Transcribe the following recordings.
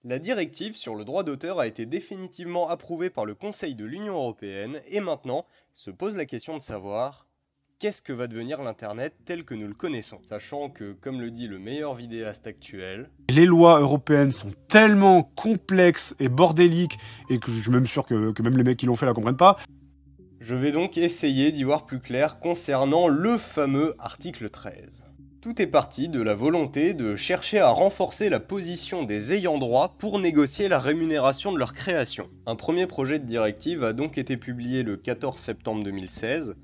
La directive sur le droit d'auteur a été définitivement approuvée par le Conseil de l'Union européenne et maintenant se pose la question de savoir qu'est-ce que va devenir l'Internet tel que nous le connaissons, sachant que, comme le dit le meilleur vidéaste actuel, Les lois européennes sont tellement complexes et bordéliques et que je suis même sûr que même les mecs qui l'ont fait la comprennent pas. je vais donc essayer d'y voir plus clair concernant le fameux article 13. Tout est parti de la volonté de chercher à renforcer la position des ayants droit pour négocier la rémunération de leur création. Un premier projet de directive a donc été publié le 14 septembre 2016,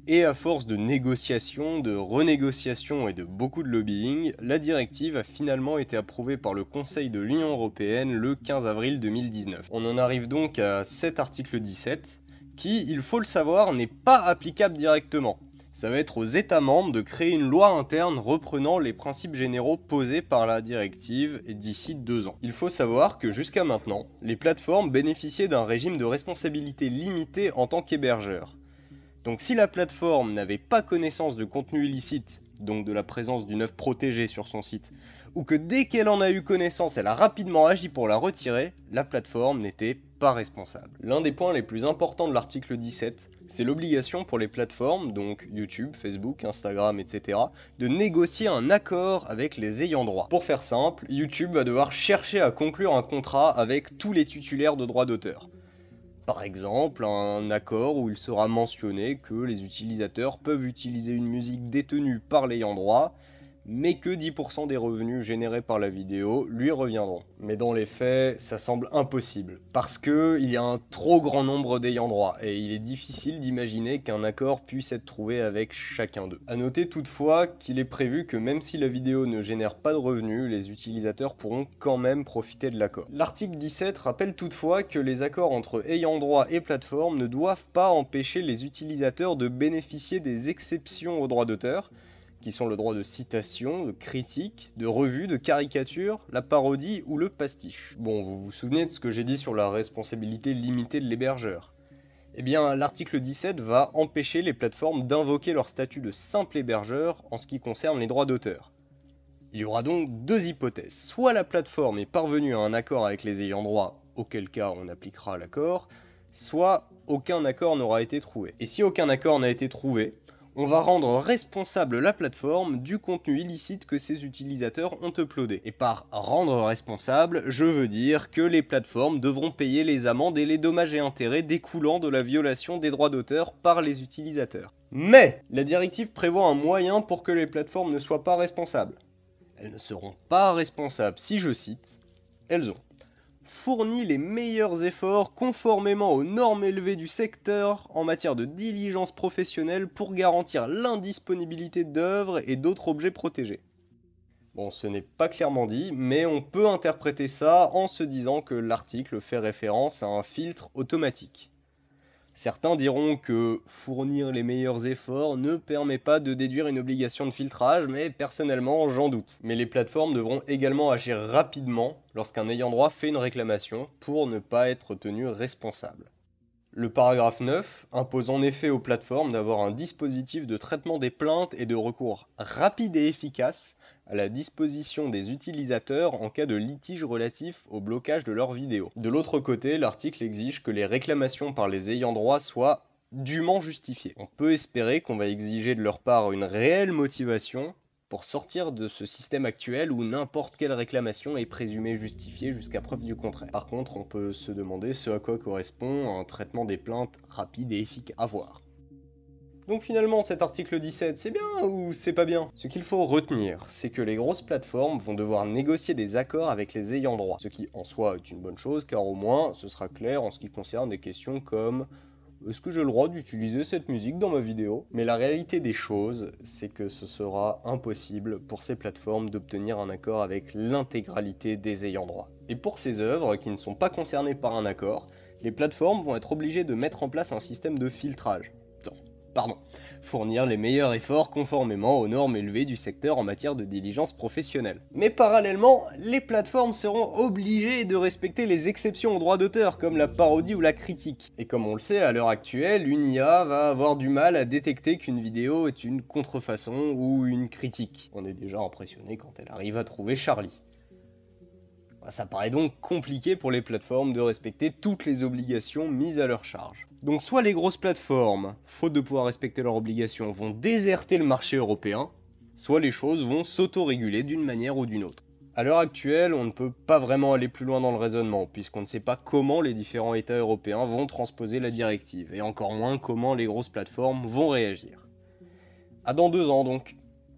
et à force de négociations, de renégociations et de beaucoup de lobbying, la directive a finalement été approuvée par le Conseil de l'Union européenne le 15 avril 2019. On en arrive donc à cet article 17, qui, il faut le savoir, n'est pas applicable directement. Ça va être aux États membres de créer une loi interne reprenant les principes généraux posés par la directive d'ici 2 ans. Il faut savoir que jusqu'à maintenant, les plateformes bénéficiaient d'un régime de responsabilité limitée en tant qu'hébergeurs. Donc si la plateforme n'avait pas connaissance de contenu illicite, donc de la présence d'une œuvre protégée sur son site, ou que dès qu'elle en a eu connaissance, elle a rapidement agi pour la retirer, la plateforme n'était pas responsable. L'un des points les plus importants de l'article 17, c'est l'obligation pour les plateformes, donc YouTube, Facebook, Instagram, etc., de négocier un accord avec les ayants droit. Pour faire simple, YouTube va devoir chercher à conclure un contrat avec tous les titulaires de droits d'auteur. Par exemple, un accord où il sera mentionné que les utilisateurs peuvent utiliser une musique détenue par l'ayant droit, mais que 10% des revenus générés par la vidéo lui reviendront. Mais dans les faits, ça semble impossible, parce qu'il y a un trop grand nombre d'ayants droit, et il est difficile d'imaginer qu'un accord puisse être trouvé avec chacun d'eux. A noter toutefois qu'il est prévu que même si la vidéo ne génère pas de revenus, les utilisateurs pourront quand même profiter de l'accord. L'article 17 rappelle toutefois que les accords entre ayants droit et plateformes ne doivent pas empêcher les utilisateurs de bénéficier des exceptions aux droits d'auteur, qui sont le droit de citation, de critique, de revue, de caricature, la parodie ou le pastiche. Bon, vous vous souvenez de ce que j'ai dit sur la responsabilité limitée de l'hébergeur. Eh bien, l'article 17 va empêcher les plateformes d'invoquer leur statut de simple hébergeur en ce qui concerne les droits d'auteur. Il y aura donc deux hypothèses. Soit la plateforme est parvenue à un accord avec les ayants droit, auquel cas on appliquera l'accord, soit aucun accord n'aura été trouvé. Et si aucun accord n'a été trouvé, on va rendre responsable la plateforme du contenu illicite que ses utilisateurs ont uploadé. Et par rendre responsable, je veux dire que les plateformes devront payer les amendes et les dommages et intérêts découlant de la violation des droits d'auteur par les utilisateurs. Mais la directive prévoit un moyen pour que les plateformes ne soient pas responsables. Elles ne seront pas responsables si, je cite, elles ont fourni les meilleurs efforts conformément aux normes élevées du secteur en matière de diligence professionnelle pour garantir l'indisponibilité d'œuvres et d'autres objets protégés. Bon, ce n'est pas clairement dit, mais on peut interpréter ça en se disant que l'article fait référence à un filtre automatique. Certains diront que fournir les meilleurs efforts ne permet pas de déduire une obligation de filtrage, mais personnellement j'en doute. Mais les plateformes devront également agir rapidement lorsqu'un ayant droit fait une réclamation pour ne pas être tenu responsable. Le paragraphe 9 impose en effet aux plateformes d'avoir un dispositif de traitement des plaintes et de recours rapide et efficace à la disposition des utilisateurs en cas de litige relatif au blocage de leurs vidéos. De l'autre côté, l'article exige que les réclamations par les ayants droit soient dûment justifiées. On peut espérer qu'on va exiger de leur part une réelle motivation pour sortir de ce système actuel où n'importe quelle réclamation est présumée justifiée jusqu'à preuve du contraire. Par contre, on peut se demander ce à quoi correspond un traitement des plaintes rapide et efficace. À voir. Donc finalement, cet article 17, c'est bien ou c'est pas bien? Ce qu'il faut retenir, c'est que les grosses plateformes vont devoir négocier des accords avec les ayants droit, ce qui en soi est une bonne chose, car au moins ce sera clair en ce qui concerne des questions comme est-ce que j'ai le droit d'utiliser cette musique dans ma vidéo? Mais la réalité des choses, c'est que ce sera impossible pour ces plateformes d'obtenir un accord avec l'intégralité des ayants droit. Et pour ces œuvres qui ne sont pas concernées par un accord, les plateformes vont être obligées de mettre en place un système de filtrage. Fournir les meilleurs efforts conformément aux normes élevées du secteur en matière de diligence professionnelle. Mais parallèlement, les plateformes seront obligées de respecter les exceptions aux droits d'auteur, comme la parodie ou la critique. Et comme on le sait, à l'heure actuelle, une IA va avoir du mal à détecter qu'une vidéo est une contrefaçon ou une critique. On est déjà impressionné quand elle arrive à trouver Charlie. Ça paraît donc compliqué pour les plateformes de respecter toutes les obligations mises à leur charge. Donc soit les grosses plateformes, faute de pouvoir respecter leurs obligations, vont déserter le marché européen, soit les choses vont s'auto-réguler d'une manière ou d'une autre. À l'heure actuelle, on ne peut pas vraiment aller plus loin dans le raisonnement, puisqu'on ne sait pas comment les différents États européens vont transposer la directive, et encore moins comment les grosses plateformes vont réagir. À dans 2 ans donc.